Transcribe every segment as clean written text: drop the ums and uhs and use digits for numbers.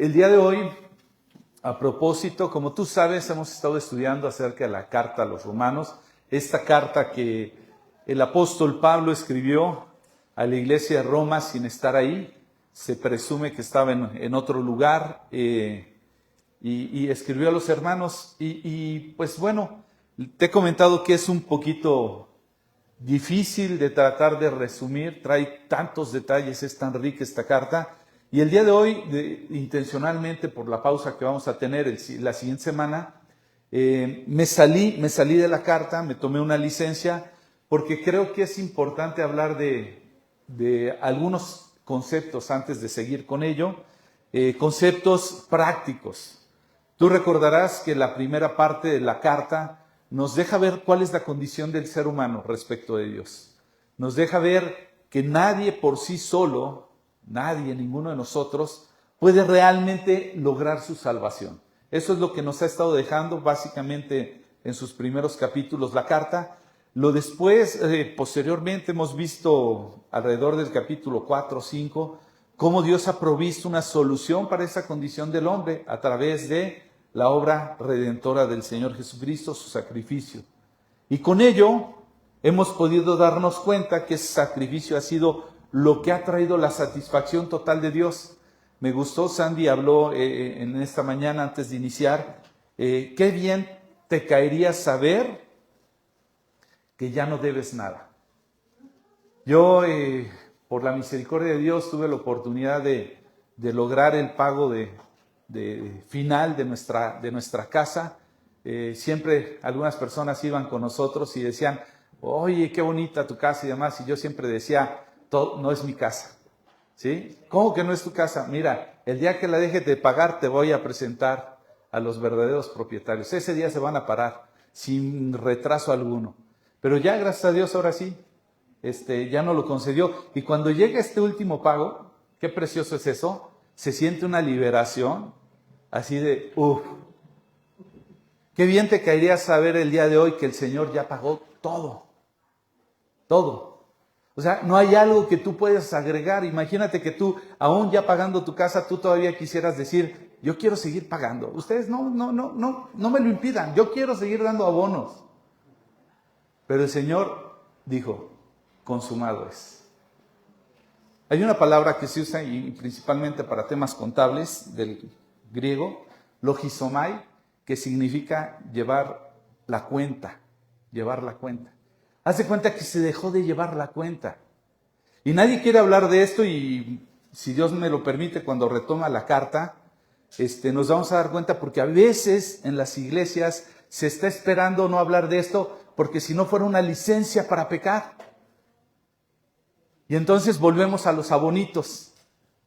El día de hoy, a propósito, como tú sabes, hemos estado estudiando acerca de la carta a los romanos, esta carta que el apóstol Pablo escribió a la iglesia de Roma sin estar ahí. Se presume que estaba en otro lugar y escribió a los hermanos. Pues bueno, te he comentado que es un poquito difícil de tratar de resumir, trae tantos detalles, es tan rica esta carta. Y el día de hoy, intencionalmente por la pausa que vamos a tener la siguiente semana, me salí de la carta, me tomé una licencia, porque creo que es importante hablar de algunos conceptos antes de seguir con ello, conceptos prácticos. Tú recordarás que la primera parte de la carta nos deja ver cuál es la condición del ser humano respecto de Dios. Nos deja ver que nadie por sí solo, nadie, ninguno de nosotros, puede realmente lograr su salvación. Eso es lo que nos ha estado dejando básicamente en sus primeros capítulos la carta. Lo después, posteriormente, hemos visto alrededor del capítulo 4 o 5, cómo Dios ha provisto una solución para esa condición del hombre a través de la obra redentora del Señor Jesucristo, su sacrificio. Y con ello hemos podido darnos cuenta que ese sacrificio ha sido lo que ha traído la satisfacción total de Dios. Me gustó, Sandy habló en esta mañana antes de iniciar, qué bien te caería saber que ya no debes nada. Yo, por la misericordia de Dios, tuve la oportunidad de lograr el pago de final de nuestra casa. Siempre algunas personas iban con nosotros y decían, oye, qué bonita tu casa y demás, y yo siempre decía, no es mi casa, ¿sí? ¿Cómo que no es tu casa? Mira, el día que la dejes de pagar te voy a presentar a los verdaderos propietarios. Ese día se van a parar sin retraso alguno. Pero ya, gracias a Dios, ahora sí, ya no lo concedió. Y cuando llega este último pago, qué precioso es eso, se siente una liberación, así de, qué bien te caería saber el día de hoy que el Señor ya pagó todo, todo. O sea, no hay algo que tú puedas agregar. Imagínate que tú, aún ya pagando tu casa, tú todavía quisieras decir, yo quiero seguir pagando. Ustedes no me lo impidan, yo quiero seguir dando abonos. Pero el Señor dijo, consumado es. Hay una palabra que se usa y principalmente para temas contables del griego, logizomai, que significa llevar la cuenta, llevar la cuenta. Hace cuenta que se dejó de llevar la cuenta. Y nadie quiere hablar de esto y si Dios me lo permite, cuando retoma la carta, nos vamos a dar cuenta porque a veces en las iglesias se está esperando no hablar de esto porque si no fuera una licencia para pecar. Y entonces volvemos a los abonitos.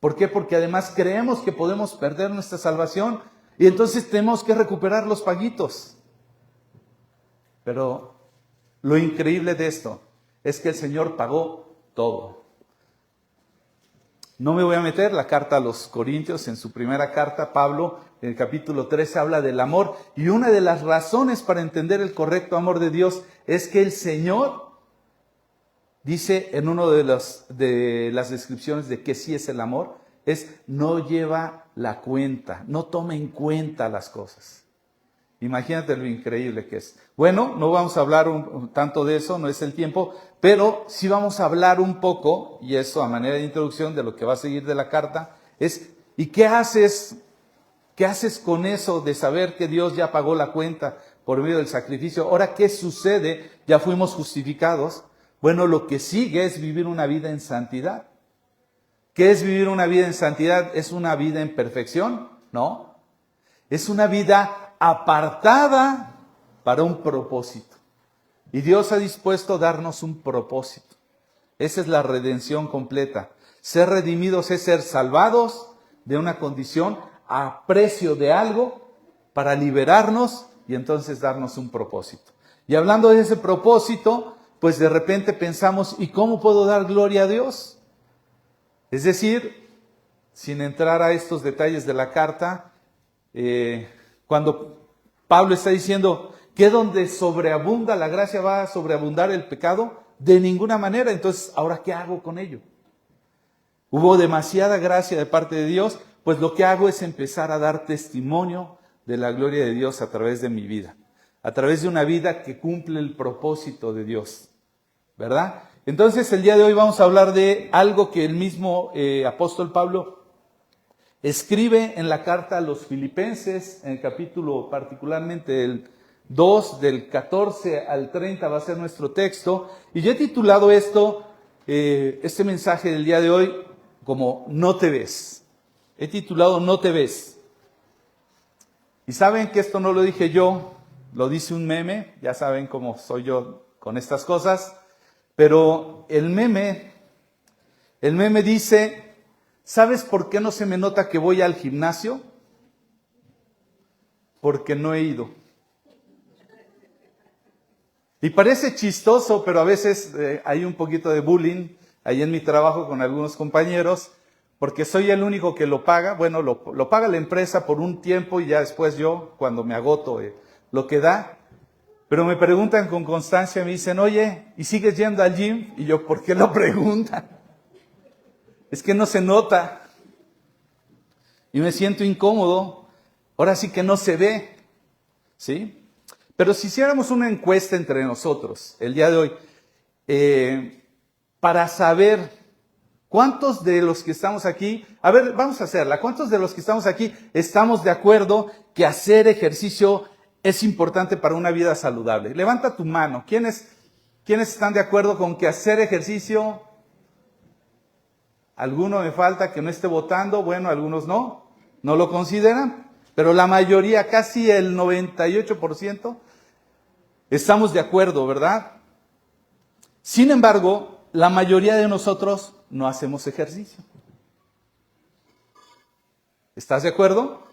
¿Por qué? Porque además creemos que podemos perder nuestra salvación y entonces tenemos que recuperar los paguitos. Pero lo increíble de esto es que el Señor pagó todo. No me voy a meter, la carta a los Corintios, en su primera carta, Pablo, en el capítulo 13, habla del amor. Y una de las razones para entender el correcto amor de Dios es que el Señor dice en una de las descripciones de que sí es el amor, es no lleva la cuenta, no toma en cuenta las cosas. Imagínate lo increíble que es. Bueno, no vamos a hablar tanto de eso, no es el tiempo, pero sí vamos a hablar un poco, y eso a manera de introducción de lo que va a seguir de la carta, es ¿y qué haces? ¿Qué haces con eso de saber que Dios ya pagó la cuenta por medio del sacrificio? Ahora, ¿qué sucede? Ya fuimos justificados. Bueno, lo que sigue es vivir una vida en santidad. ¿Qué es vivir una vida en santidad? ¿Es una vida en perfección? No. Es una vida apartada para un propósito. Y Dios ha dispuesto a darnos un propósito. Esa es la redención completa. Ser redimidos es ser salvados de una condición a precio de algo para liberarnos y entonces darnos un propósito. Y hablando de ese propósito, pues de repente pensamos, ¿y cómo puedo dar gloria a Dios? Es decir, sin entrar a estos detalles de la carta, cuando Pablo está diciendo que donde sobreabunda la gracia va a sobreabundar el pecado, de ninguna manera. Entonces, ¿ahora qué hago con ello? Hubo demasiada gracia de parte de Dios, pues lo que hago es empezar a dar testimonio de la gloria de Dios a través de mi vida, a través de una vida que cumple el propósito de Dios, ¿verdad? Entonces el día de hoy vamos a hablar de algo que el mismo apóstol Pablo escribe en la carta a los Filipenses, en el capítulo particularmente el 2, del 14 al 30 va a ser nuestro texto, y yo he titulado este mensaje del día de hoy como No te ves. He titulado No te ves. Y saben que esto no lo dije yo, lo dice un meme, ya saben cómo soy yo con estas cosas, pero el meme dice, ¿sabes por qué no se me nota que voy al gimnasio? Porque no he ido. Y parece chistoso, pero a veces hay un poquito de bullying ahí en mi trabajo con algunos compañeros, porque soy el único que lo paga. Bueno, lo paga la empresa por un tiempo y ya después yo, cuando me agoto, lo que da. Pero me preguntan con constancia, me dicen, oye, ¿y sigues yendo al gym? Y yo, ¿por qué lo preguntan? Es que no se nota. Y me siento incómodo. Ahora sí que no se ve. ¿Sí? Pero si hiciéramos una encuesta entre nosotros el día de hoy, para saber cuántos de los que estamos aquí, a ver, vamos a hacerla, ¿cuántos de los que estamos aquí estamos de acuerdo que hacer ejercicio es importante para una vida saludable? Levanta tu mano. ¿Quiénes están de acuerdo con que hacer ejercicio? ¿Alguno me falta que no esté votando? Bueno, algunos no lo consideran, pero la mayoría, casi el 98%, estamos de acuerdo, ¿verdad? Sin embargo, la mayoría de nosotros no hacemos ejercicio. ¿Estás de acuerdo?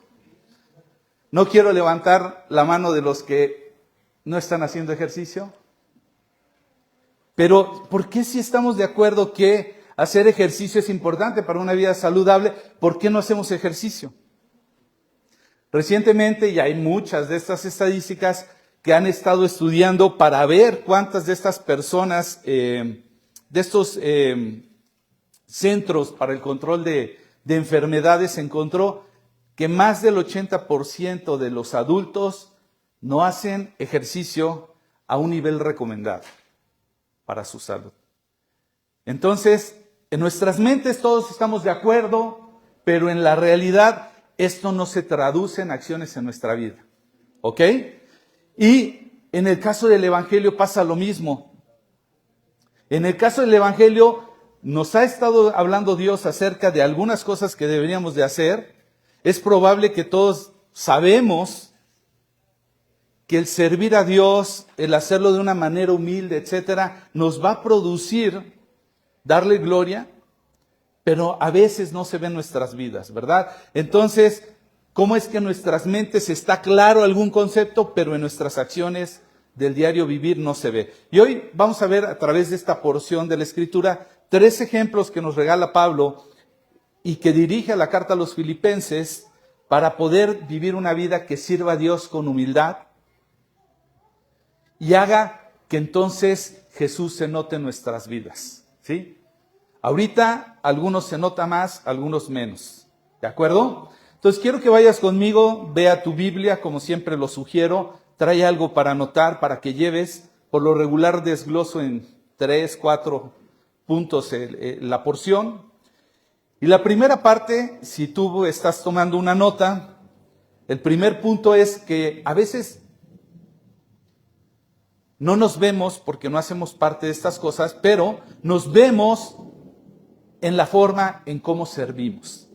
No quiero levantar la mano de los que no están haciendo ejercicio. Pero, ¿por qué si estamos de acuerdo que hacer ejercicio es importante para una vida saludable? ¿Por qué no hacemos ejercicio? Recientemente, y hay muchas de estas estadísticas que han estado estudiando para ver cuántas de estas personas, de estos centros para el control de enfermedades, se encontró que más del 80% de los adultos no hacen ejercicio a un nivel recomendado para su salud. Entonces, en nuestras mentes todos estamos de acuerdo, pero en la realidad esto no se traduce en acciones en nuestra vida. ¿Ok? Y en el caso del Evangelio pasa lo mismo. En el caso del Evangelio nos ha estado hablando Dios acerca de algunas cosas que deberíamos de hacer. Es probable que todos sabemos que el servir a Dios, el hacerlo de una manera humilde, etcétera, nos va a producir darle gloria, pero a veces no se ve en nuestras vidas, ¿verdad? Entonces, ¿cómo es que en nuestras mentes está claro algún concepto, pero en nuestras acciones del diario vivir no se ve? Y hoy vamos a ver a través de esta porción de la Escritura 3 ejemplos que nos regala Pablo y que dirige a la carta a los Filipenses para poder vivir una vida que sirva a Dios con humildad y haga que entonces Jesús se note en nuestras vidas, ¿sí? Ahorita algunos se nota más, algunos menos, ¿de acuerdo? Entonces quiero que vayas conmigo, vea tu Biblia, como siempre lo sugiero, trae algo para anotar, para que lleves. Por lo regular desgloso en 3, 4 puntos la porción. Y la primera parte, si tú estás tomando una nota, el primer punto es que a veces no nos vemos porque no hacemos parte de estas cosas, pero nos vemos en la forma en cómo servimos.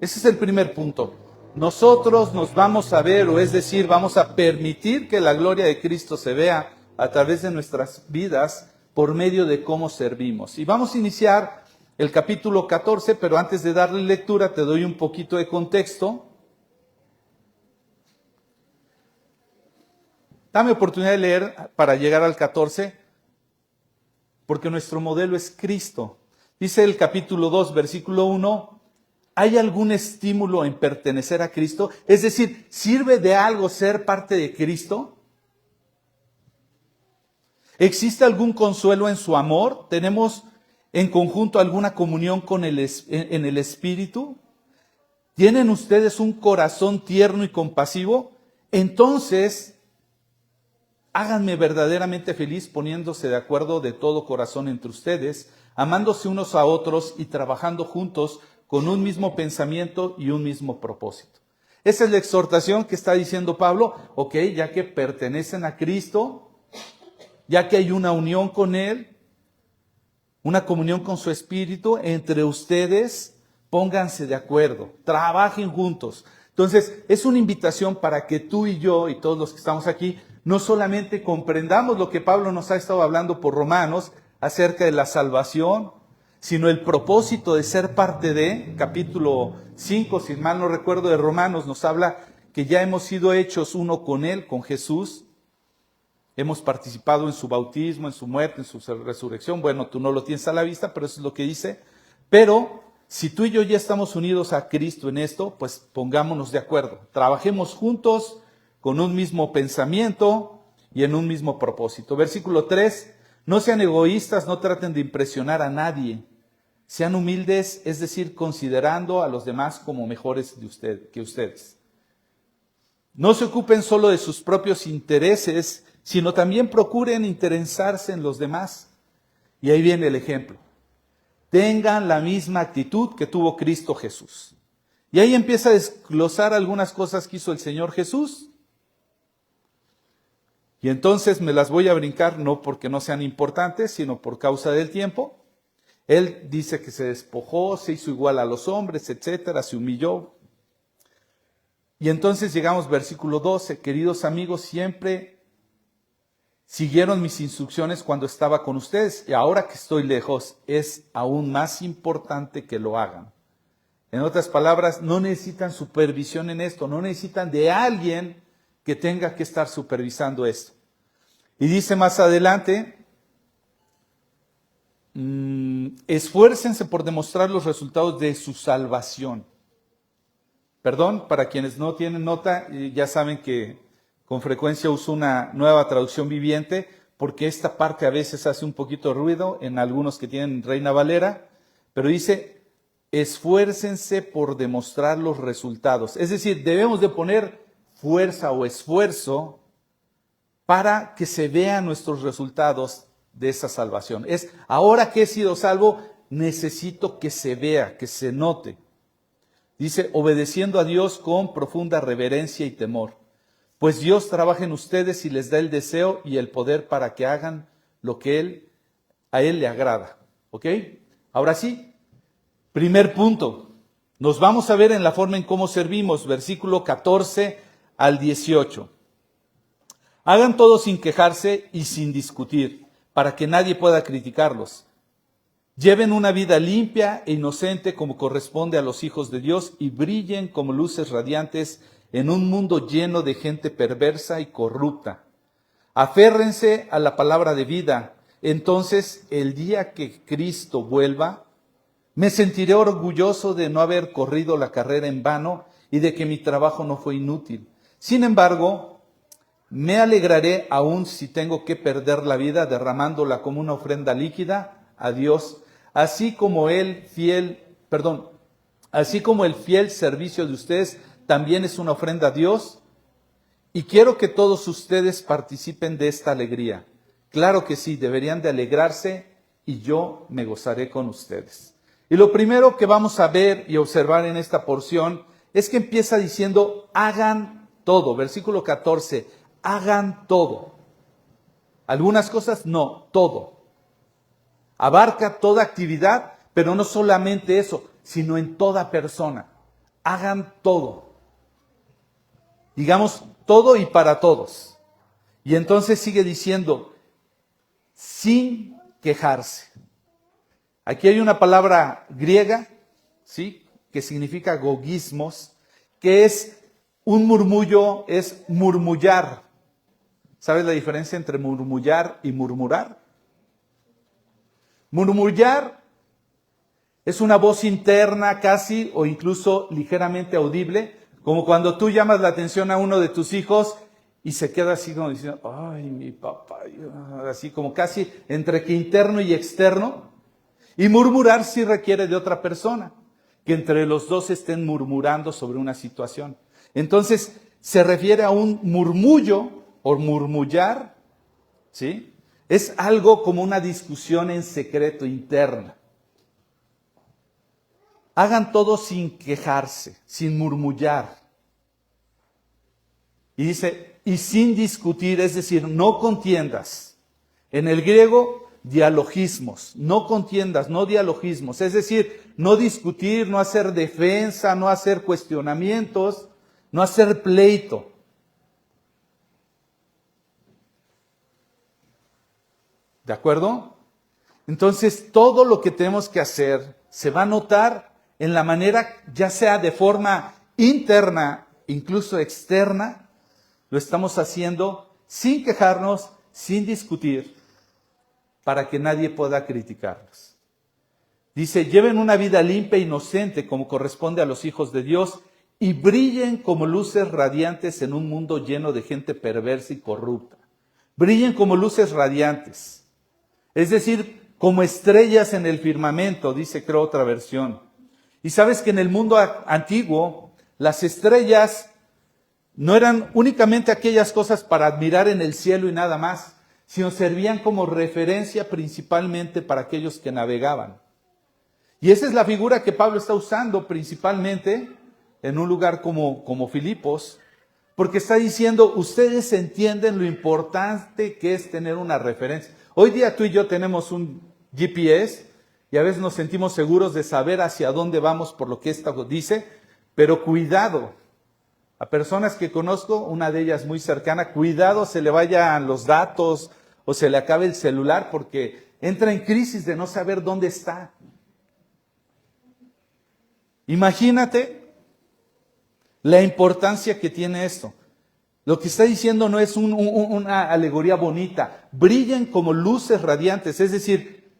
Ese es el primer punto. Nosotros nos vamos a ver, o es decir, vamos a permitir que la gloria de Cristo se vea a través de nuestras vidas por medio de cómo servimos. Y vamos a iniciar el capítulo 14, pero antes de darle lectura te doy un poquito de contexto. Dame oportunidad de leer para llegar al 14, porque nuestro modelo es Cristo. Dice el capítulo 2, versículo 1, ¿hay algún estímulo en pertenecer a Cristo? Es decir, ¿sirve de algo ser parte de Cristo? ¿Existe algún consuelo en su amor? ¿Tenemos en conjunto alguna comunión con en el Espíritu? ¿Tienen ustedes un corazón tierno y compasivo? Entonces, háganme verdaderamente feliz poniéndose de acuerdo de todo corazón entre ustedes, amándose unos a otros y trabajando juntos con un mismo pensamiento y un mismo propósito. Esa es la exhortación que está diciendo Pablo. Ok, ya que pertenecen a Cristo, ya que hay una unión con Él, una comunión con su Espíritu, entre ustedes, pónganse de acuerdo, trabajen juntos. Entonces, es una invitación para que tú y yo y todos los que estamos aquí, no solamente comprendamos lo que Pablo nos ha estado hablando por Romanos acerca de la salvación, sino el propósito de ser parte de, capítulo 5, si mal no recuerdo, de Romanos, nos habla que ya hemos sido hechos uno con Él, con Jesús. Hemos participado en su bautismo, en su muerte, en su resurrección. Bueno, tú no lo tienes a la vista, pero eso es lo que dice. Pero si tú y yo ya estamos unidos a Cristo en esto, pues pongámonos de acuerdo. Trabajemos juntos con un mismo pensamiento y en un mismo propósito. Versículo 3, no sean egoístas, no traten de impresionar a nadie. Sean humildes, es decir, considerando a los demás como mejores que ustedes. No se ocupen solo de sus propios intereses, sino también procuren interesarse en los demás. Y ahí viene el ejemplo. Tengan la misma actitud que tuvo Cristo Jesús. Y ahí empieza a desglosar algunas cosas que hizo el Señor Jesús. Y entonces me las voy a brincar, no porque no sean importantes, sino por causa del tiempo. Él dice que se despojó, se hizo igual a los hombres, etcétera, se humilló. Y entonces llegamos versículo 12, queridos amigos, siempre siguieron mis instrucciones cuando estaba con ustedes y ahora que estoy lejos es aún más importante que lo hagan. En otras palabras, no necesitan supervisión en esto, no necesitan de alguien que tenga que estar supervisando esto. Y dice más adelante, esfuércense por demostrar los resultados de su salvación. Perdón, para quienes no tienen nota, ya saben que con frecuencia uso una nueva traducción viviente, porque esta parte a veces hace un poquito de ruido en algunos que tienen Reina Valera, pero dice, esfuércense por demostrar los resultados. Es decir, debemos de poner fuerza o esfuerzo para que se vean nuestros resultados de esa salvación. Es, ahora que he sido salvo, necesito que se vea, que se note. Dice, obedeciendo a Dios con profunda reverencia y temor. Pues Dios trabaja en ustedes y les da el deseo y el poder para que hagan lo que a Él le agrada. ¿Ok? Ahora sí, primer punto. Nos vamos a ver en la forma en cómo servimos, versículo 14 al 18. Hagan todo sin quejarse y sin discutir, para que nadie pueda criticarlos. Lleven una vida limpia e inocente como corresponde a los hijos de Dios y brillen como luces radiantes en un mundo lleno de gente perversa y corrupta. Aférrense a la palabra de vida. Entonces, el día que Cristo vuelva, me sentiré orgulloso de no haber corrido la carrera en vano y de que mi trabajo no fue inútil. Sin embargo, me alegraré aún si tengo que perder la vida derramándola como una ofrenda líquida a Dios, así como el fiel servicio de ustedes también es una ofrenda a Dios. Y quiero que todos ustedes participen de esta alegría. Claro que sí, deberían de alegrarse y yo me gozaré con ustedes. Y lo primero que vamos a ver y observar en esta porción es que empieza diciendo, hagan todo. Versículo 14, hagan todo. Algunas cosas no, todo. Abarca toda actividad, pero no solamente eso, sino en toda persona. Hagan todo. Digamos, todo y para todos. Y entonces sigue diciendo, sin quejarse. Aquí hay una palabra griega, ¿sí?, que significa gogismos, que es un murmullo, es murmullar. ¿Sabes la diferencia entre murmullar y murmurar? Murmullar es una voz interna casi o incluso ligeramente audible, como cuando tú llamas la atención a uno de tus hijos y se queda así como diciendo, ay, mi papá, así como casi entre que interno y externo. Y murmurar sí requiere de otra persona. que entre los dos estén murmurando sobre una situación. Entonces, se refiere a un murmullo o murmullar, ¿sí? Es algo como una discusión en secreto interna. Hagan todo sin quejarse, sin murmullar. Y dice, y sin discutir, es decir, no contiendas. En el griego, dialogismos, no contiendas, no dialogismos. Es decir, no discutir, no hacer defensa, no hacer cuestionamientos, no hacer pleito. ¿De acuerdo? Entonces, todo lo que tenemos que hacer se va a notar en la manera, ya sea de forma interna, incluso externa, lo estamos haciendo sin quejarnos, sin discutir, para que nadie pueda criticarnos. Dice, lleven una vida limpia e inocente como corresponde a los hijos de Dios y brillen como luces radiantes en un mundo lleno de gente perversa y corrupta. Brillen como luces radiantes. Es decir, como estrellas en el firmamento, dice creo otra versión. Y sabes que en el mundo antiguo, las estrellas no eran únicamente aquellas cosas para admirar en el cielo y nada más, sino servían como referencia principalmente para aquellos que navegaban. Y esa es la figura que Pablo está usando principalmente en un lugar como Filipos, porque está diciendo, ustedes entienden lo importante que es tener una referencia. Hoy día tú y yo tenemos un GPS y a veces nos sentimos seguros de saber hacia dónde vamos por lo que esto dice, pero cuidado. A personas que conozco, una de ellas muy cercana, cuidado se le vayan los datos o se le acabe el celular porque entra en crisis de no saber dónde está. Imagínate la importancia que tiene esto. Lo que está diciendo no es una alegoría bonita. Brillen como luces radiantes, es decir,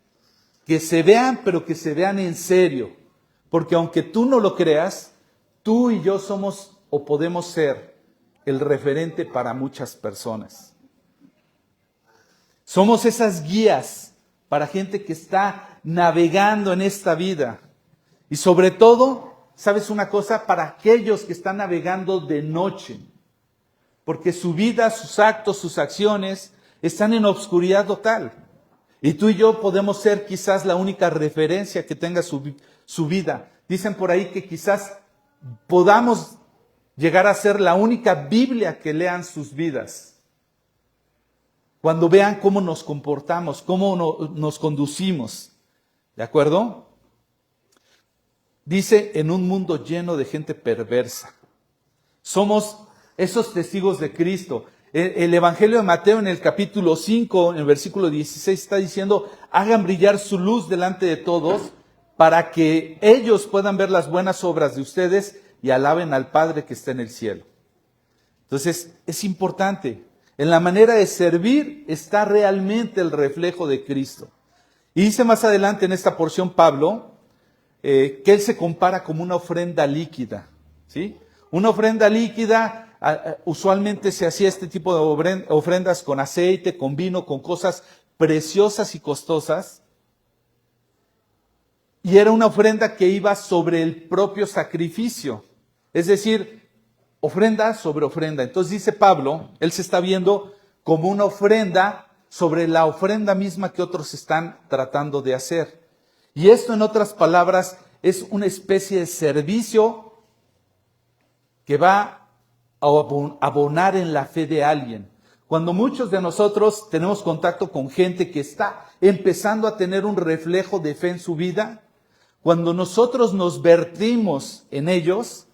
que se vean, pero que se vean en serio. Porque aunque tú no lo creas, tú y yo somos o podemos ser el referente para muchas personas. Somos esas guías para gente que está navegando en esta vida. Y sobre todo, ¿sabes una cosa? Para aquellos que están navegando de noche. Porque su vida, sus actos, sus acciones están en obscuridad total. Y tú y yo podemos ser quizás la única referencia que tenga su vida. Dicen por ahí que quizás podamos llegar a ser la única Biblia que lean sus vidas. Cuando vean cómo nos comportamos, cómo nos conducimos. ¿De acuerdo? Dice, en un mundo lleno de gente perversa. Somos esos testigos de Cristo. El Evangelio de Mateo en el capítulo 5, en el versículo 16, está diciendo, hagan brillar su luz delante de todos para que ellos puedan ver las buenas obras de ustedes y alaben al Padre que está en el cielo. Entonces, es importante. En la manera de servir está realmente el reflejo de Cristo. Y dice más adelante en esta porción Pablo, que él se compara como una ofrenda líquida, ¿sí? Una ofrenda líquida, usualmente se hacía este tipo de ofrendas con aceite, con vino, con cosas preciosas y costosas. Y era una ofrenda que iba sobre el propio sacrificio. Es decir, ofrenda sobre ofrenda. Entonces dice Pablo, él se está viendo como una ofrenda sobre la ofrenda misma que otros están tratando de hacer. Y esto, en otras palabras, es una especie de servicio que va a abonar en la fe de alguien. Cuando muchos de nosotros tenemos contacto con gente que está empezando a tener un reflejo de fe en su vida, cuando nosotros nos vertimos en ellos,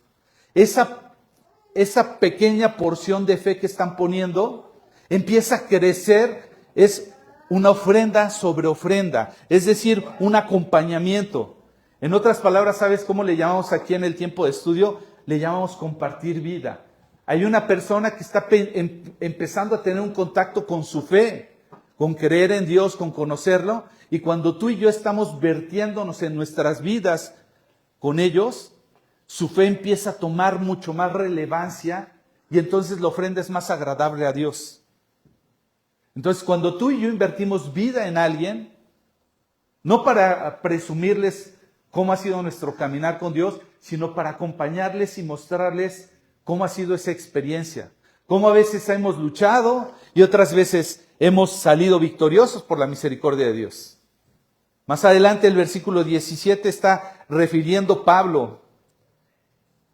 esa pequeña porción de fe que están poniendo empieza a crecer, es una ofrenda sobre ofrenda, es decir, un acompañamiento. En otras palabras, ¿sabes cómo le llamamos aquí en el tiempo de estudio? Le llamamos compartir vida. Hay una persona que está empezando a tener un contacto con su fe, con creer en Dios, con conocerlo, y cuando tú y yo estamos vertiéndonos en nuestras vidas con ellos, su fe empieza a tomar mucho más relevancia y entonces la ofrenda es más agradable a Dios. Entonces, cuando tú y yo invertimos vida en alguien, no para presumirles cómo ha sido nuestro caminar con Dios, sino para acompañarles y mostrarles cómo ha sido esa experiencia. Cómo a veces hemos luchado y otras veces hemos salido victoriosos por la misericordia de Dios. Más adelante el versículo 17 está refiriendo Pablo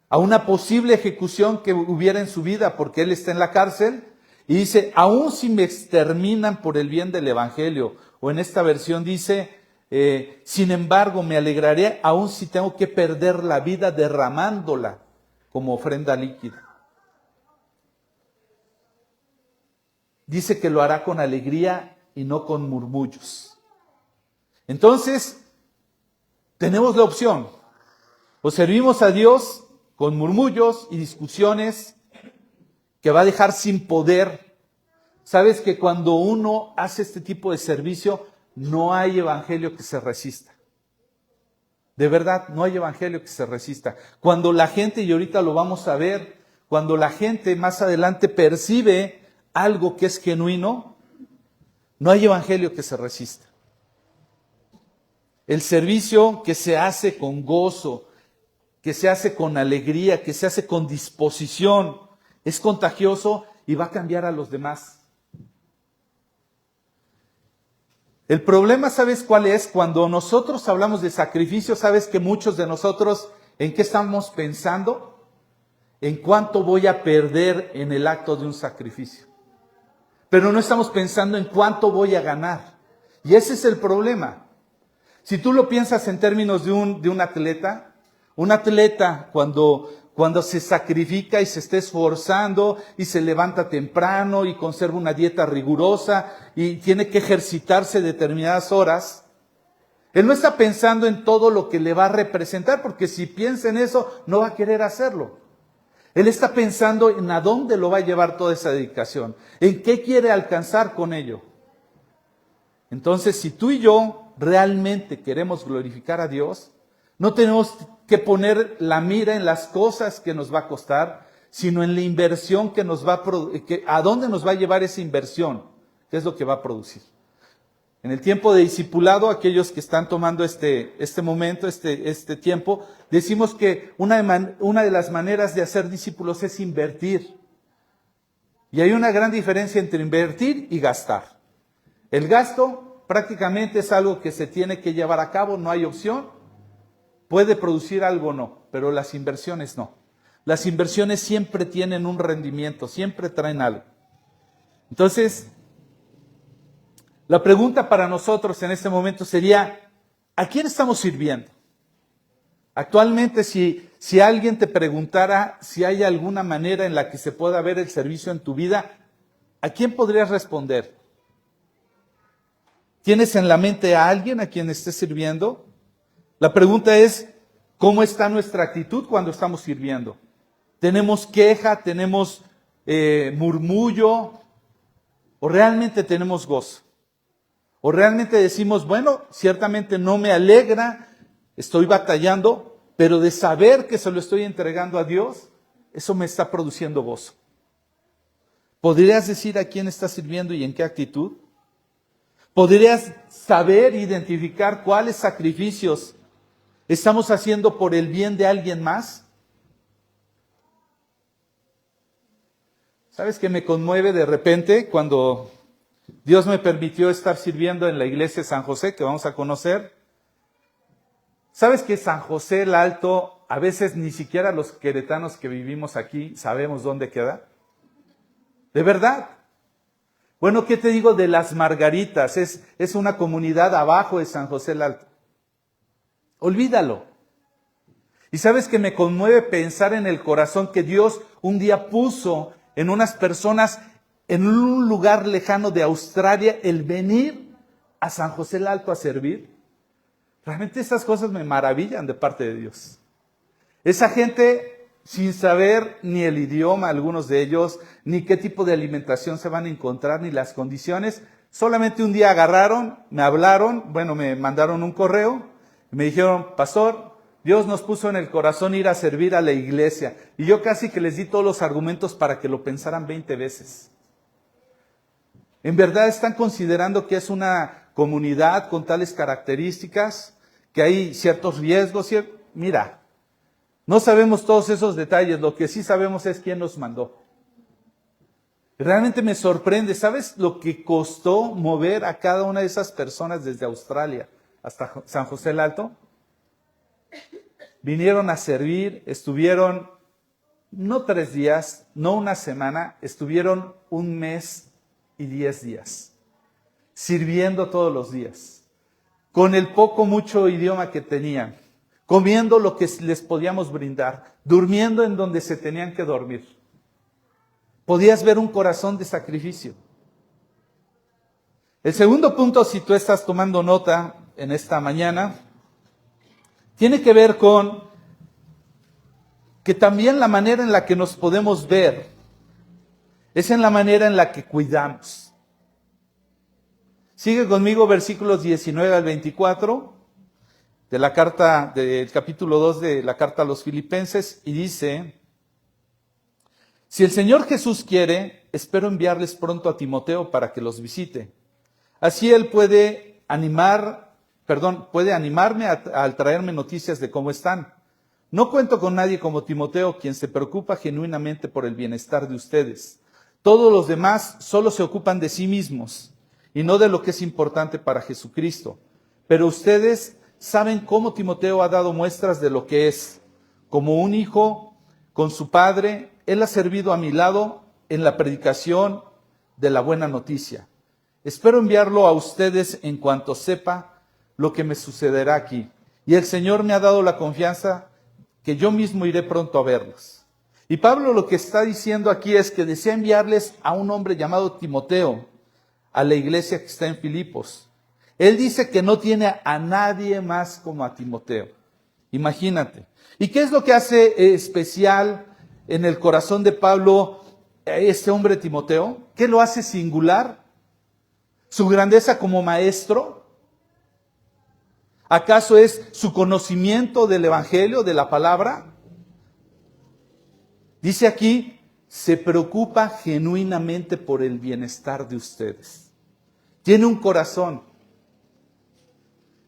a una posible ejecución que hubiera en su vida porque él está en la cárcel y dice, aun si me exterminan por el bien del evangelio, o en esta versión dice, sin embargo me alegraré aun si tengo que perder la vida derramándola como ofrenda líquida. Dice que lo hará con alegría y no con murmullos. Entonces, tenemos la opción. O servimos a Dios con murmullos y discusiones que va a dejar sin poder. Sabes que cuando uno hace este tipo de servicio, no hay evangelio que se resista. De verdad, no hay evangelio que se resista. Cuando la gente, y ahorita lo vamos a ver, cuando la gente más adelante percibe algo que es genuino, no hay evangelio que se resista. El servicio que se hace con gozo, que se hace con alegría, que se hace con disposición, es contagioso y va a cambiar a los demás. El problema, ¿sabes cuál es? Cuando nosotros hablamos de sacrificio, ¿sabes que muchos de nosotros en qué estamos pensando? En cuánto voy a perder en el acto de un sacrificio. Pero no estamos pensando en cuánto voy a ganar. Y ese es el problema. Si tú lo piensas en términos de un atleta cuando se sacrifica y se está esforzando y se levanta temprano y conserva una dieta rigurosa y tiene que ejercitarse determinadas horas, él no está pensando en todo lo que le va a representar, porque si piensa en eso, no va a querer hacerlo. Él está pensando en a dónde lo va a llevar toda esa dedicación, en qué quiere alcanzar con ello. Entonces, si tú y yo realmente queremos glorificar a Dios, no tenemos que poner la mira en las cosas que nos va a costar, sino en la inversión que nos va a a dónde nos va a llevar esa inversión, qué es lo que va a producir. En el tiempo de discipulado, aquellos que están tomando este momento, este tiempo, decimos que una de las maneras de hacer discípulos es invertir. Y hay una gran diferencia entre invertir y gastar. El gasto prácticamente es algo que se tiene que llevar a cabo, no hay opción. Puede producir algo o no, pero las inversiones no. Las inversiones siempre tienen un rendimiento, siempre traen algo. Entonces, la pregunta para nosotros en este momento sería, ¿a quién estamos sirviendo? Actualmente, si alguien te preguntara si hay alguna manera en la que se pueda ver el servicio en tu vida, ¿a quién podrías responder? ¿Tienes en la mente a alguien a quien estés sirviendo? La pregunta es, ¿cómo está nuestra actitud cuando estamos sirviendo? ¿Tenemos queja, tenemos murmullo o realmente tenemos gozo? ¿O realmente decimos, bueno, ciertamente no me alegra, estoy batallando, pero de saber que se lo estoy entregando a Dios, eso me está produciendo gozo? ¿Podrías decir a quién estás sirviendo y en qué actitud? ¿Podrías saber, identificar cuáles sacrificios estamos haciendo por el bien de alguien más? ¿Sabes qué me conmueve de repente cuando Dios me permitió estar sirviendo en la iglesia de San José, que vamos a conocer? ¿Sabes que San José el Alto, a veces ni siquiera los queretanos que vivimos aquí sabemos dónde queda? ¿De verdad? Bueno, ¿qué te digo de Las Margaritas? Es una comunidad abajo de San José el Alto. Olvídalo. Y sabes que me conmueve pensar en el corazón que Dios un día puso en unas personas en un lugar lejano de Australia, el venir a San José el Alto a servir. Realmente estas cosas me maravillan de parte de Dios. Esa gente, sin saber ni el idioma, algunos de ellos, ni qué tipo de alimentación se van a encontrar, ni las condiciones, solamente un día agarraron, me hablaron, me mandaron un correo, y me dijeron, pastor, Dios nos puso en el corazón ir a servir a la iglesia. Y yo casi que les di todos los argumentos para que lo pensaran 20 veces. ¿En verdad están considerando que es una comunidad con tales características? que hay ciertos riesgos. Mira, no sabemos todos esos detalles, lo que sí sabemos es quién nos mandó. Realmente me sorprende, ¿sabes lo que costó mover a cada una de esas personas desde Australia hasta San José el Alto? Vinieron a servir, estuvieron no 3 días, no una semana, estuvieron 1 mes y 10 días, sirviendo todos los días, con el poco mucho idioma que tenían, comiendo lo que les podíamos brindar, durmiendo en donde se tenían que dormir. Podías ver un corazón de sacrificio. El segundo punto, si tú estás tomando nota en esta mañana, tiene que ver con que también la manera en la que nos podemos ver es en la manera en la que cuidamos. Sigue conmigo versículos 19 al 24 de la carta, del capítulo 2 de la carta a los Filipenses, y dice: si el Señor Jesús quiere, espero enviarles pronto a Timoteo para que los visite. Así él puede animarme al traerme noticias de cómo están. No cuento con nadie como Timoteo, quien se preocupa genuinamente por el bienestar de ustedes. Todos los demás solo se ocupan de sí mismos y no de lo que es importante para Jesucristo. Pero ustedes saben cómo Timoteo ha dado muestras de lo que es. Como un hijo con su padre, él ha servido a mi lado en la predicación de la buena noticia. Espero enviarlo a ustedes en cuanto sepa lo que me sucederá aquí. Y el Señor me ha dado la confianza que yo mismo iré pronto a verlos. Y Pablo lo que está diciendo aquí es que desea enviarles a un hombre llamado Timoteo a la iglesia que está en Filipos. Él dice que no tiene a nadie más como a Timoteo. Imagínate. ¿Y qué es lo que hace especial en el corazón de Pablo este hombre Timoteo? ¿Qué lo hace singular? ¿Su grandeza como maestro? ¿Acaso es su conocimiento del Evangelio, de la palabra? Dice aquí, se preocupa genuinamente por el bienestar de ustedes. Tiene un corazón.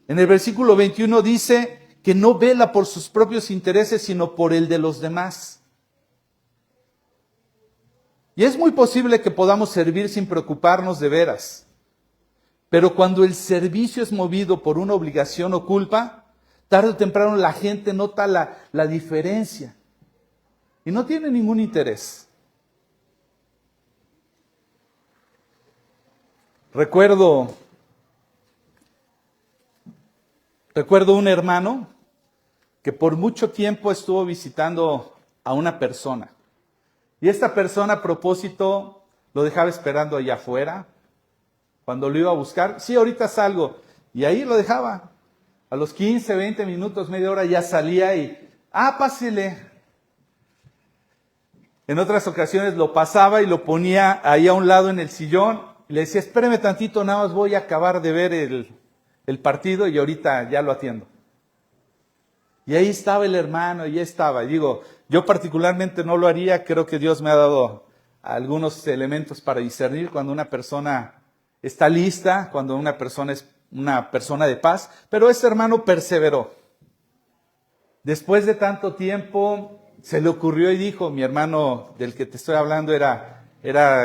En el versículo 21 dice que no vela por sus propios intereses, sino por el de los demás. Y es muy posible que podamos servir sin preocuparnos de veras. Pero cuando el servicio es movido por una obligación o culpa, tarde o temprano la gente nota la diferencia y no tiene ningún interés. Recuerdo un hermano que por mucho tiempo estuvo visitando a una persona. Y esta persona a propósito lo dejaba esperando allá afuera. Cuando lo iba a buscar, sí, ahorita salgo. Y ahí lo dejaba. A los 15, 20 minutos, media hora ya salía y, pásele. En otras ocasiones lo pasaba y lo ponía ahí a un lado en el sillón. Y le decía, espéreme tantito, nada más voy a acabar de ver el partido y ahorita ya lo atiendo. Y ahí estaba el hermano, y ya estaba. Y digo, yo particularmente no lo haría, creo que Dios me ha dado algunos elementos para discernir cuando una persona está lista, cuando una persona es una persona de paz, pero este hermano perseveró. Después de tanto tiempo, se le ocurrió y dijo, mi hermano del que te estoy hablando era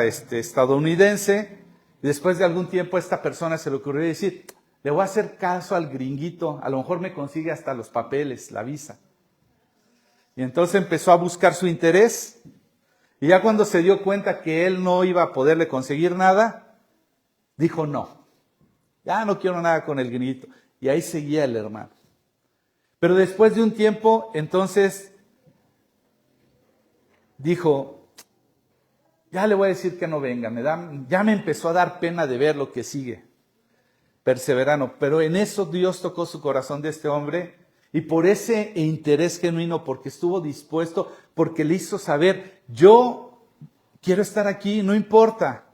estadounidense, y después de algún tiempo a esta persona se le ocurrió decir, le voy a hacer caso al gringuito, a lo mejor me consigue hasta los papeles, la visa. Y entonces empezó a buscar su interés, y ya cuando se dio cuenta que él no iba a poderle conseguir nada, dijo no, ya no quiero nada con el gringuito. Y ahí seguía el hermano. Pero después de un tiempo, entonces, dijo, ya le voy a decir que no venga, ya me empezó a dar pena de ver lo que sigue. Perseverano, pero en eso Dios tocó su corazón de este hombre y por ese interés genuino, porque estuvo dispuesto, porque le hizo saber, yo quiero estar aquí, no importa,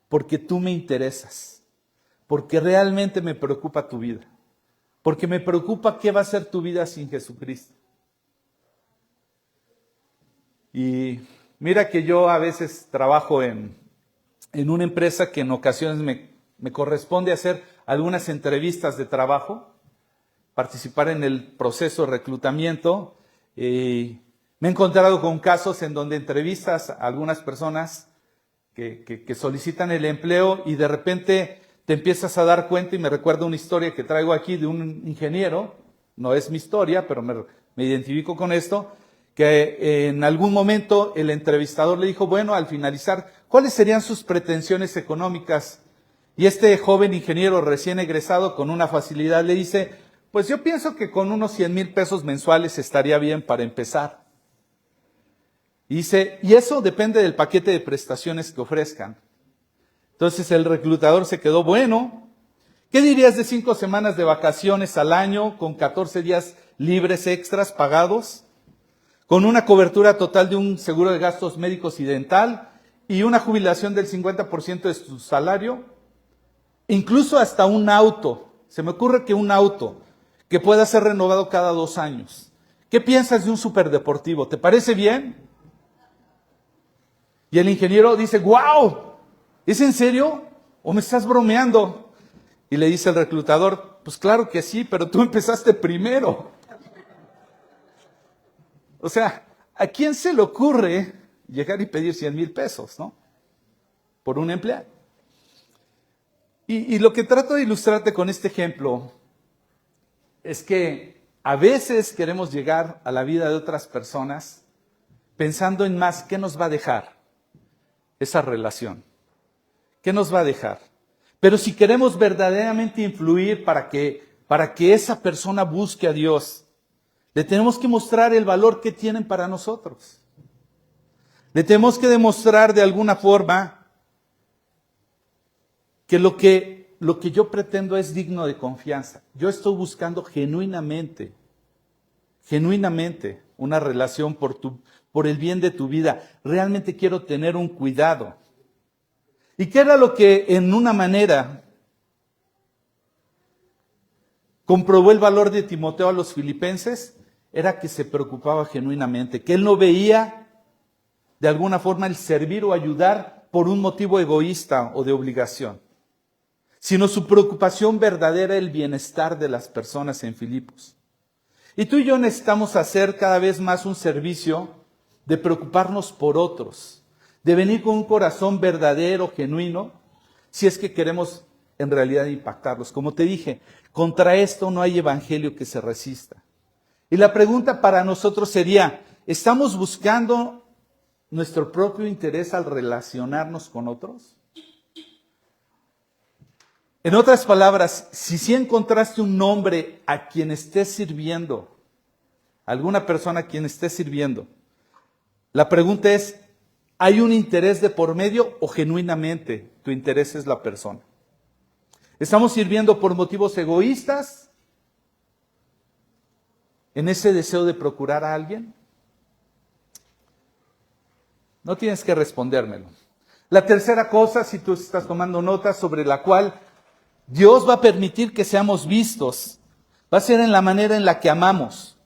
porque tú me interesas, porque realmente me preocupa tu vida, porque me preocupa qué va a ser tu vida sin Jesucristo. Y mira que yo a veces trabajo en una empresa que en ocasiones me corresponde hacer algunas entrevistas de trabajo participar en el proceso de reclutamiento. Me he encontrado con casos en donde entrevistas a algunas personas que solicitan el empleo y de repente te empiezas a dar cuenta, y me recuerda una historia que traigo aquí de un ingeniero, no es mi historia, pero me identifico con esto, que en algún momento el entrevistador le dijo, bueno, al finalizar, ¿cuáles serían sus pretensiones económicas? Y este joven ingeniero recién egresado con una facilidad le dice, pues yo pienso que con unos 100,000 pesos mensuales estaría bien para empezar. Y dice, y eso depende del paquete de prestaciones que ofrezcan. Entonces el reclutador se quedó, bueno, ¿qué dirías de 5 semanas de vacaciones al año con 14 días libres extras pagados? Con una cobertura total de un seguro de gastos médicos y dental y una jubilación del 50% de su salario, incluso hasta un auto. Se me ocurre que un auto que pueda ser renovado cada 2 años. ¿Qué piensas de un superdeportivo? ¿Te parece bien? Y el ingeniero dice, ¡wow! ¿Es en serio? ¿O me estás bromeando? Y le dice el reclutador, pues claro que sí, pero tú empezaste primero. O sea, ¿a quién se le ocurre llegar y pedir 100,000 pesos, ¿no? Por un empleado. Y lo que trato de ilustrarte con este ejemplo es que a veces queremos llegar a la vida de otras personas pensando en más, ¿qué nos va a dejar esa relación? ¿Qué nos va a dejar? Pero si queremos verdaderamente influir para que esa persona busque a Dios, le tenemos que mostrar el valor que tienen para nosotros. Le tenemos que demostrar de alguna forma que lo que yo pretendo es digno de confianza. Yo estoy buscando genuinamente una relación por el bien de tu vida. Realmente quiero tener un cuidado. ¿Y qué era lo que en una manera comprobó el valor de Timoteo a los filipenses? Era que se preocupaba genuinamente, que él no veía de alguna forma el servir o ayudar por un motivo egoísta o de obligación, sino su preocupación verdadera el bienestar de las personas en Filipos. Y tú y yo necesitamos hacer cada vez más un servicio de preocuparnos por otros, de venir con un corazón verdadero, genuino, si es que queremos en realidad impactarlos. Como te dije, contra esto no hay evangelio que se resista. Y la pregunta para nosotros sería, ¿estamos buscando nuestro propio interés al relacionarnos con otros? En otras palabras, si sí encontraste un hombre a quien estés sirviendo, alguna persona a quien estés sirviendo, la pregunta es, ¿hay un interés de por medio o genuinamente tu interés es la persona? ¿Estamos sirviendo por motivos egoístas? ¿En ese deseo de procurar a alguien? No tienes que respondérmelo. La tercera cosa, si tú estás tomando notas, sobre la cual Dios va a permitir que seamos vistos, va a ser en la manera en la que amamos.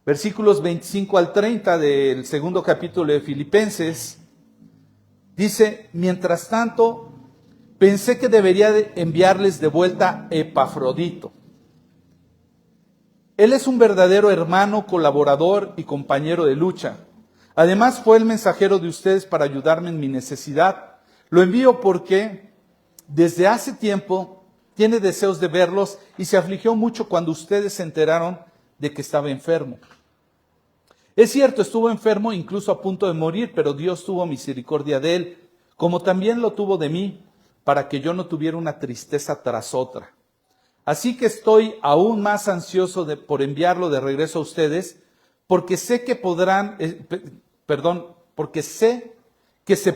Versículos 25 al 30 del segundo capítulo de Filipenses, dice, mientras tanto, pensé que debería de enviarles de vuelta Epafrodito. Él es un verdadero hermano, colaborador y compañero de lucha. Además fue el mensajero de ustedes para ayudarme en mi necesidad. Lo envío porque desde hace tiempo tiene deseos de verlos y se afligió mucho cuando ustedes se enteraron de que estaba enfermo. Es cierto, estuvo enfermo incluso a punto de morir, pero Dios tuvo misericordia de él, como también lo tuvo de mí, para que yo no tuviera una tristeza tras otra. Así que estoy aún más ansioso por enviarlo de regreso a ustedes, porque sé que se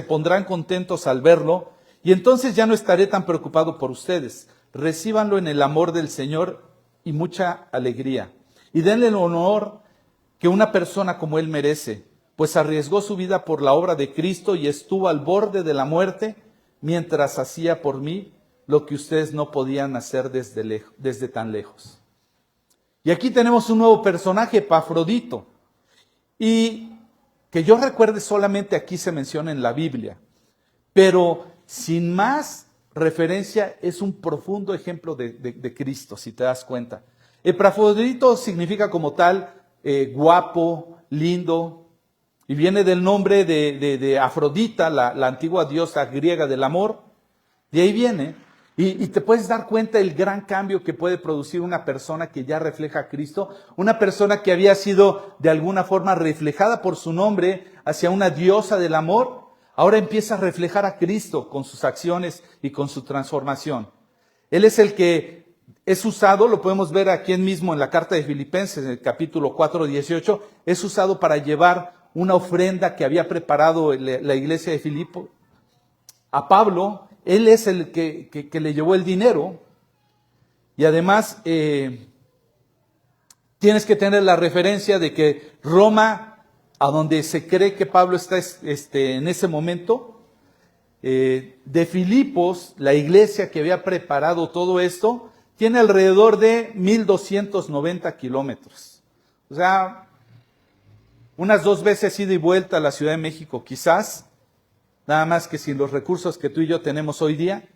pondrán contentos al verlo, y entonces ya no estaré tan preocupado por ustedes. Recíbanlo en el amor del Señor y mucha alegría. Y denle el honor que una persona como él merece, pues arriesgó su vida por la obra de Cristo y estuvo al borde de la muerte mientras hacía por mí lo que ustedes no podían hacer desde tan lejos. Y aquí tenemos un nuevo personaje, Epafrodito. Y que yo recuerde solamente aquí se menciona en la Biblia. Pero sin más referencia es un profundo ejemplo de Cristo, si te das cuenta. Epafrodito significa como tal guapo, lindo, y viene del nombre de Afrodita, la antigua diosa griega del amor. De ahí viene. Y te puedes dar cuenta el gran cambio que puede producir una persona que ya refleja a Cristo, una persona que había sido de alguna forma reflejada por su nombre hacia una diosa del amor, ahora empieza a reflejar a Cristo con sus acciones y con su transformación. Él es el que es usado, lo podemos ver aquí mismo en la carta de Filipenses, en el capítulo 4, 18, es usado para llevar una ofrenda que había preparado la iglesia de Filipo a Pablo. Él es el que le llevó el dinero. Y además tienes que tener la referencia de que Roma, a donde se cree que Pablo está en ese momento, de Filipos, la iglesia que había preparado todo esto, tiene alrededor de 1,290 kilómetros. O sea, unas 2 veces ida y vuelta a la Ciudad de México quizás, nada más que sin los recursos que tú y yo tenemos hoy día.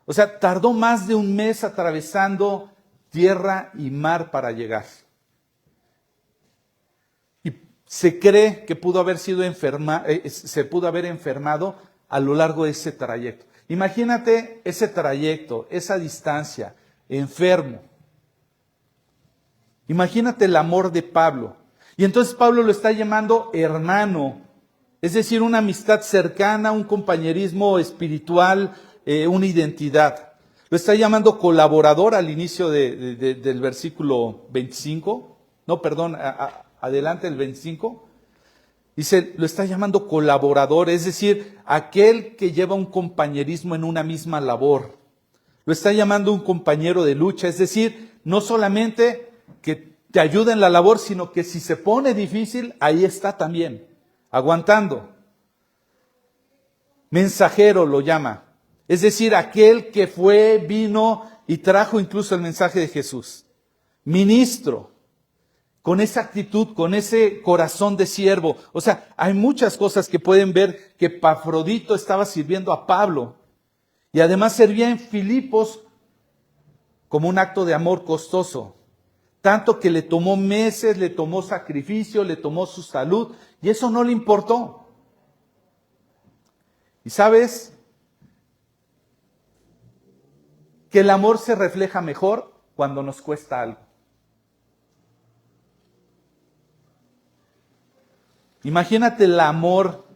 O sea, tardó más de un mes atravesando tierra y mar para llegar. Y se cree que pudo haber sido se pudo haber enfermado a lo largo de ese trayecto. Imagínate ese trayecto, esa distancia, enfermo. Imagínate el amor de Pablo. Y entonces Pablo lo está llamando hermano, es decir, una amistad cercana, un compañerismo espiritual, una identidad. Lo está llamando colaborador al inicio del versículo 25. No, perdón, adelante el 25. Dice, lo está llamando colaborador, es decir, aquel que lleva un compañerismo en una misma labor. Lo está llamando un compañero de lucha, es decir, no solamente que te ayuda en la labor, sino que si se pone difícil, ahí está también, aguantando. Mensajero lo llama, es decir, aquel que fue, vino y trajo incluso el mensaje de Jesús. Ministro, con esa actitud, con ese corazón de siervo. O sea, hay muchas cosas que pueden ver que Epafrodito estaba sirviendo a Pablo. Y además servía en Filipos como un acto de amor costoso. Tanto que le tomó meses, le tomó sacrificio, le tomó su salud, y eso no le importó. Y sabes que el amor se refleja mejor cuando nos cuesta algo. Imagínate el amor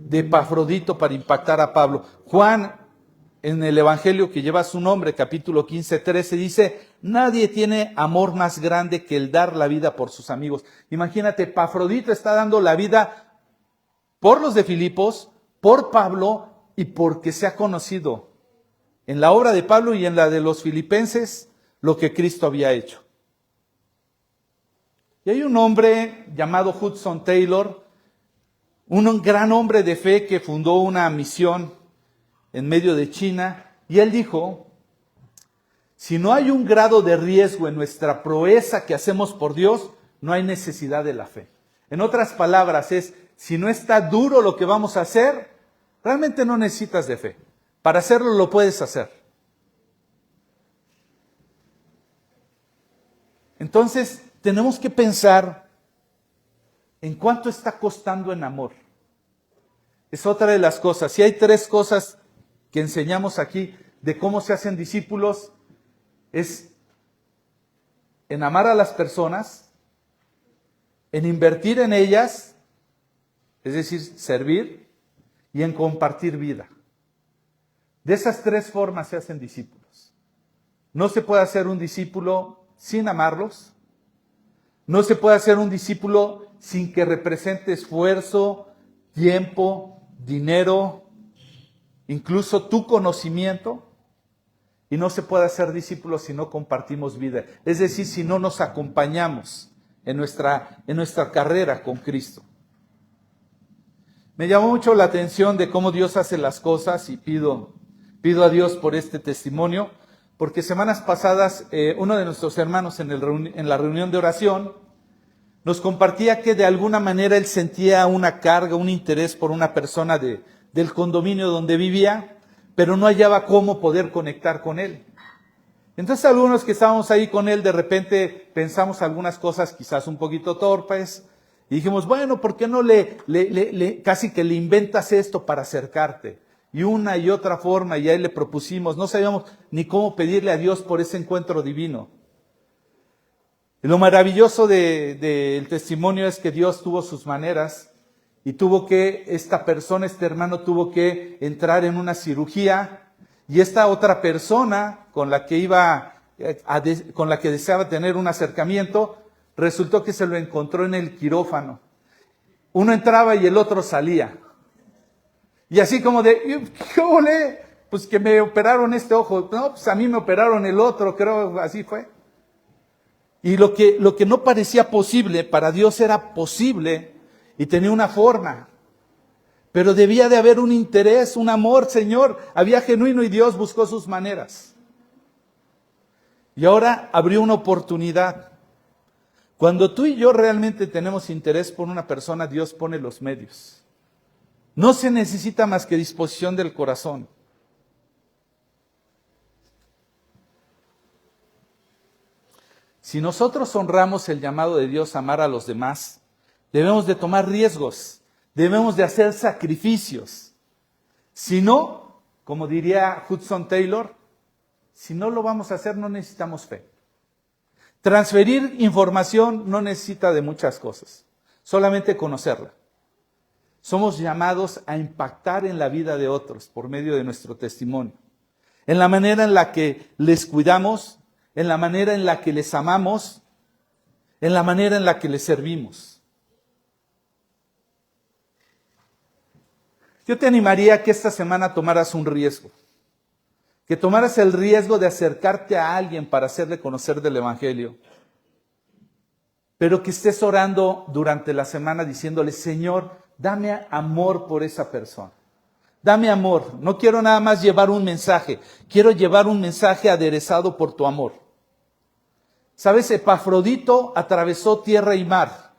de Epafrodito para impactar a Pablo. Juan, en el Evangelio que lleva su nombre, capítulo 15, 13, dice, nadie tiene amor más grande que el dar la vida por sus amigos. Imagínate, Epafrodito está dando la vida por los de Filipos, por Pablo y porque se ha conocido en la obra de Pablo y en la de los filipenses lo que Cristo había hecho. Y hay un hombre llamado Hudson Taylor, un gran hombre de fe que fundó una misión en medio de China, y él dijo, si no hay un grado de riesgo en nuestra proeza que hacemos por Dios, no hay necesidad de la fe. En otras palabras es, si no está duro lo que vamos a hacer, realmente no necesitas de fe. Para hacerlo lo puedes hacer. Entonces, tenemos que pensar en cuánto está costando en amor. Es otra de las cosas. Si hay 3 cosas que enseñamos aquí de cómo se hacen discípulos, es en amar a las personas, en invertir en ellas, es decir, servir, y en compartir vida. De esas 3 formas se hacen discípulos. No se puede hacer un discípulo sin amarlos. No se puede hacer un discípulo sin que represente esfuerzo, tiempo, dinero, incluso tu conocimiento. Y no se puede hacer discípulos si no compartimos vida. Es decir, si no nos acompañamos en nuestra carrera con Cristo. Me llamó mucho la atención de cómo Dios hace las cosas y pido a Dios por este testimonio, porque semanas pasadas uno de nuestros hermanos en la reunión de oración nos compartía que de alguna manera él sentía una carga, un interés por una persona del condominio donde vivía, pero no hallaba cómo poder conectar con él. Entonces algunos que estábamos ahí con él, de repente pensamos algunas cosas quizás un poquito torpes, y dijimos, bueno, ¿por qué no casi que le inventas esto para acercarte? Y una y otra forma, y ahí le propusimos, no sabíamos ni cómo pedirle a Dios por ese encuentro divino. Y lo maravilloso del testimonio es que Dios tuvo sus maneras, y esta persona, este hermano tuvo que entrar en una cirugía, y esta otra persona con la que deseaba tener un acercamiento, resultó que se lo encontró en el quirófano. Uno entraba y el otro salía. Y así como de, ¿cómo le? Pues que me operaron este ojo. No, pues a mí me operaron el otro, creo, así fue. Y lo que no parecía posible, para Dios era posible y tenía una forma. Pero debía de haber un interés, un amor, Señor. Había genuino y Dios buscó sus maneras. Y ahora abrió una oportunidad. Cuando tú y yo realmente tenemos interés por una persona, Dios pone los medios. No se necesita más que disposición del corazón. Si nosotros honramos el llamado de Dios a amar a los demás, debemos de tomar riesgos. Debemos de hacer sacrificios. Si no, como diría Hudson Taylor, si no lo vamos a hacer, no necesitamos fe. Transferir información no necesita de muchas cosas, solamente conocerla. Somos llamados a impactar en la vida de otros por medio de nuestro testimonio. En la manera en la que les cuidamos, en la manera en la que les amamos, en la manera en la que les servimos. Yo te animaría a que esta semana tomaras un riesgo. Que tomaras el riesgo de acercarte a alguien para hacerle conocer del Evangelio. Pero que estés orando durante la semana diciéndole, Señor, dame amor por esa persona. Dame amor. No quiero nada más llevar un mensaje. Quiero llevar un mensaje aderezado por tu amor. ¿Sabes? Epafrodito atravesó tierra y mar.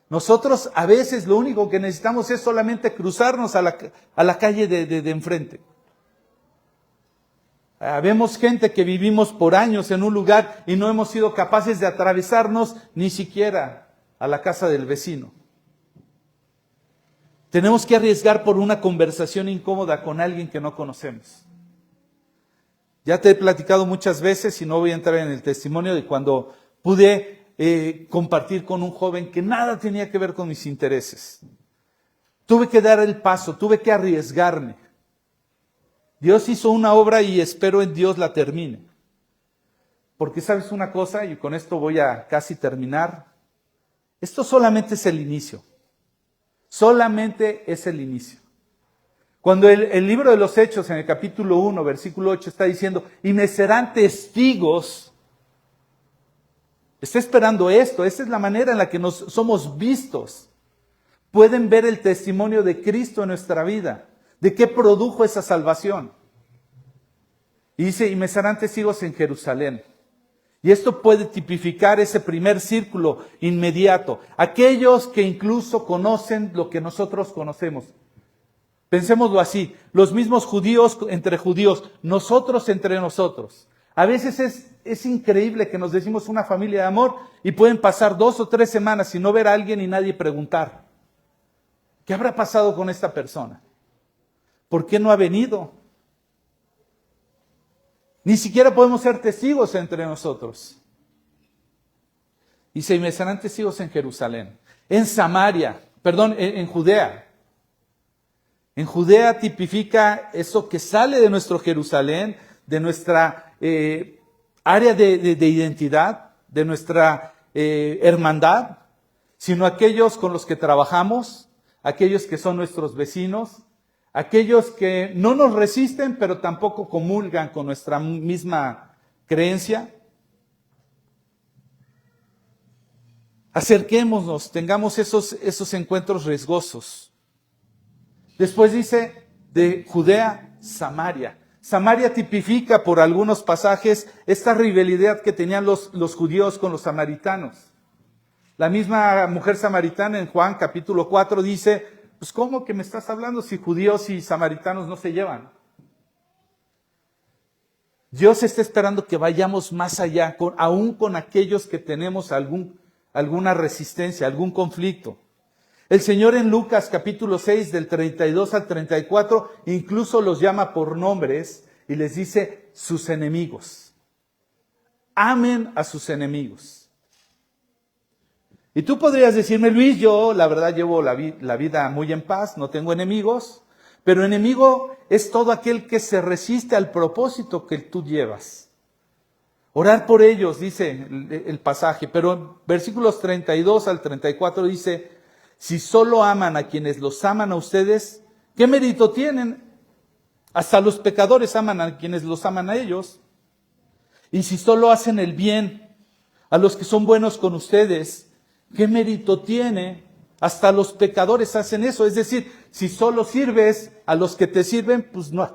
Nosotros a veces lo único que necesitamos es solamente cruzarnos a la calle de enfrente. Vemos gente que vivimos por años en un lugar y no hemos sido capaces de atravesarnos ni siquiera a la casa del vecino. Tenemos que arriesgar por una conversación incómoda con alguien que no conocemos. Ya te he platicado muchas veces y no voy a entrar en el testimonio de cuando pude compartir con un joven que nada tenía que ver con mis intereses. Tuve que dar el paso, tuve que arriesgarme. Dios hizo una obra y espero en Dios la termine. Porque sabes una cosa, y con esto voy a casi terminar, esto solamente es el inicio. Solamente es el inicio. Cuando el libro de los Hechos, en el capítulo 1, versículo 8, está diciendo, y me serán testigos, está esperando esto, esa es la manera en la que somos vistos. Pueden ver el testimonio de Cristo en nuestra vida, de qué produjo esa salvación. Y dice, y me serán testigos en Jerusalén. Y esto puede tipificar ese primer círculo inmediato. Aquellos que incluso conocen lo que nosotros conocemos. Pensémoslo así, los mismos judíos entre judíos, nosotros entre nosotros. A veces es increíble que nos decimos una familia de amor y pueden pasar 2 o 3 semanas sin no ver a alguien y nadie preguntar. ¿Qué habrá pasado con esta persona? ¿Por qué no ha venido? Ni siquiera podemos ser testigos entre nosotros. Dice, y me serán testigos en Jerusalén, en Judea. En Judea tipifica eso que sale de nuestro Jerusalén, de nuestra área de identidad, de nuestra hermandad, sino aquellos con los que trabajamos, aquellos que son nuestros vecinos, aquellos que no nos resisten, pero tampoco comulgan con nuestra misma creencia. Acerquémonos, tengamos esos encuentros riesgosos. Después dice de Judea, Samaria. Samaria tipifica por algunos pasajes esta rivalidad que tenían los judíos con los samaritanos. La misma mujer samaritana en Juan capítulo 4 dice, pues ¿cómo que me estás hablando si judíos y samaritanos no se llevan? Dios está esperando que vayamos más allá, aún con aquellos que tenemos alguna resistencia, algún conflicto. El Señor en Lucas capítulo 6 del 32 al 34 incluso los llama por nombres y les dice sus enemigos. Amen a sus enemigos. Y tú podrías decirme, Luis, yo la verdad llevo la vida muy en paz, no tengo enemigos, pero enemigo es todo aquel que se resiste al propósito que tú llevas. Orar por ellos, dice el pasaje, pero en versículos 32 al 34 dice, si solo aman a quienes los aman a ustedes, ¿qué mérito tienen? Hasta los pecadores aman a quienes los aman a ellos. Y si solo hacen el bien a los que son buenos con ustedes, ¿qué mérito tiene? Hasta los pecadores hacen eso. Es decir, si solo sirves a los que te sirven, pues no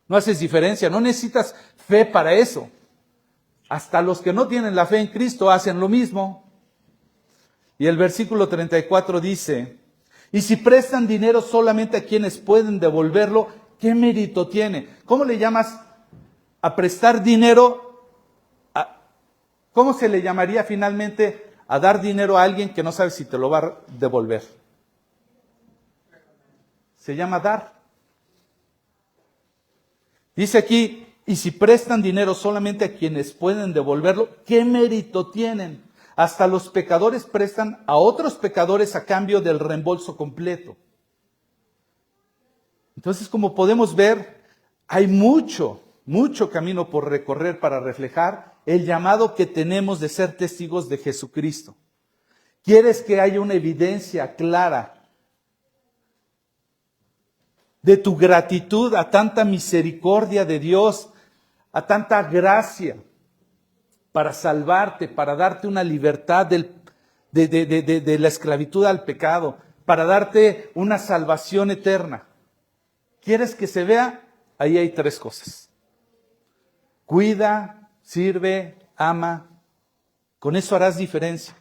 haces diferencia. No necesitas fe para eso. Hasta los que no tienen la fe en Cristo hacen lo mismo. Y el versículo 34 dice, y si prestan dinero solamente a quienes pueden devolverlo, ¿qué mérito tiene? ¿Cómo le llamas a prestar dinero? ¿Cómo se le llamaría finalmente a dar dinero a alguien que no sabe si te lo va a devolver? Se llama dar. Dice aquí, y si prestan dinero solamente a quienes pueden devolverlo, ¿qué mérito tienen? Hasta los pecadores prestan a otros pecadores a cambio del reembolso completo. Entonces, como podemos ver, hay mucho camino por recorrer para reflejar el llamado que tenemos de ser testigos de Jesucristo. ¿Quieres que haya una evidencia clara de tu gratitud a tanta misericordia de Dios, a tanta gracia para salvarte, para darte una libertad de la esclavitud al pecado, para darte una salvación eterna? ¿Quieres que se vea? Ahí hay 3 cosas. Cuida, sirve, ama. Con eso harás diferencia.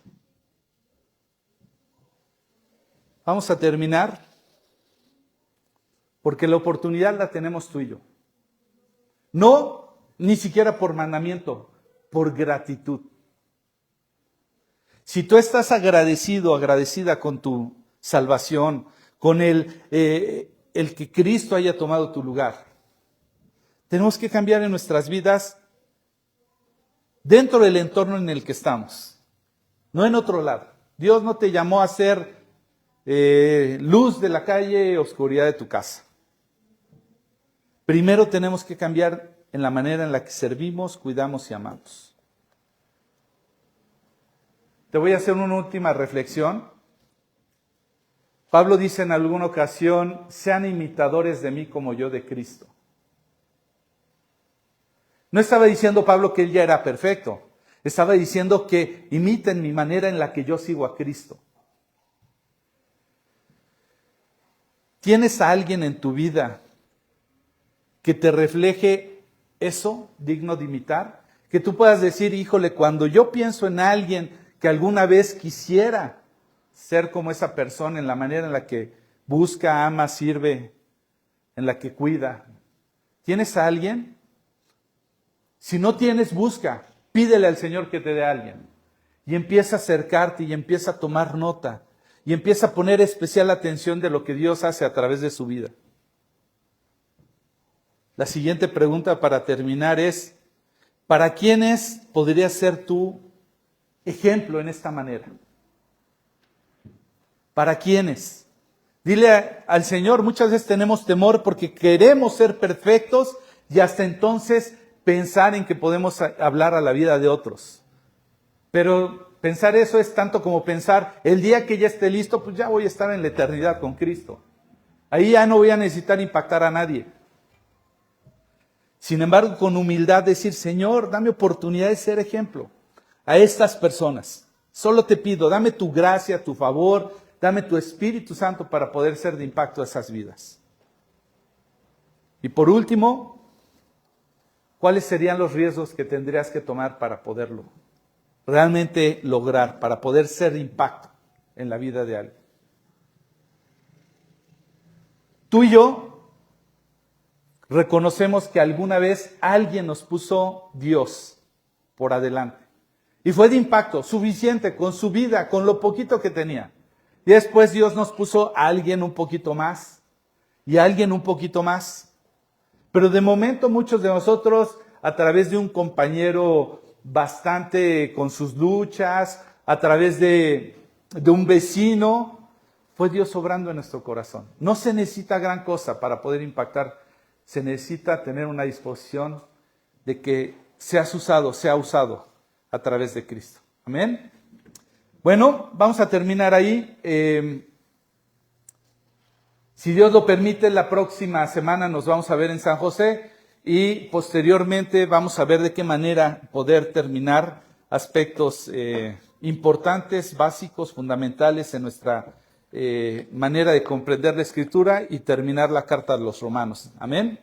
Vamos a terminar, porque la oportunidad la tenemos tú y yo. No, ni siquiera por mandamiento, por gratitud. Si tú estás agradecido, agradecida con tu salvación, con el que Cristo haya tomado tu lugar, tenemos que cambiar en nuestras vidas dentro del entorno en el que estamos, no en otro lado. Dios no te llamó a ser luz de la calle, oscuridad de tu casa. Primero tenemos que cambiar en la manera en la que servimos, cuidamos y amamos. Te voy a hacer una última reflexión. Pablo dice en alguna ocasión, sean imitadores de mí como yo de Cristo. No estaba diciendo Pablo que él ya era perfecto. Estaba diciendo que imiten mi manera en la que yo sigo a Cristo. ¿Tienes a alguien en tu vida que te refleje eso, digno de imitar? Que tú puedas decir, híjole, cuando yo pienso en alguien que alguna vez quisiera ser como esa persona en la manera en la que busca, ama, sirve, en la que cuida. ¿Tienes a alguien? Si no tienes, busca. Pídele al Señor que te dé a alguien. Y empieza a acercarte y empieza a tomar nota. Y empieza a poner especial atención de lo que Dios hace a través de su vida. La siguiente pregunta para terminar es, ¿para quiénes podrías ser tú ejemplo en esta manera? ¿Para quiénes? Dile al Señor, muchas veces tenemos temor porque queremos ser perfectos y hasta entonces pensar en que podemos hablar a la vida de otros. Pero pensar eso es tanto como pensar, el día que ya esté listo, pues ya voy a estar en la eternidad con Cristo. Ahí ya no voy a necesitar impactar a nadie. Sin embargo, con humildad decir, Señor, dame oportunidad de ser ejemplo a estas personas. Solo te pido, dame tu gracia, tu favor, dame tu Espíritu Santo para poder ser de impacto a esas vidas. Y por último, ¿cuáles serían los riesgos que tendrías que tomar para poderlo realmente lograr, para poder ser de impacto en la vida de alguien? Tú y yo reconocemos que alguna vez alguien nos puso Dios por adelante. Y fue de impacto suficiente con su vida, con lo poquito que tenía. Y después Dios nos puso a alguien un poquito más y a alguien un poquito más. Pero de momento muchos de nosotros, a través de un compañero bastante con sus luchas, a través de un vecino, fue Dios obrando en nuestro corazón. No se necesita gran cosa para poder impactar. Se necesita tener una disposición de que sea usado a través de Cristo. Amén. Bueno, vamos a terminar ahí. Si Dios lo permite, la próxima semana nos vamos a ver en San José y posteriormente vamos a ver de qué manera poder terminar aspectos importantes, básicos, fundamentales en nuestra manera de comprender la Escritura y terminar la carta de los Romanos. Amén.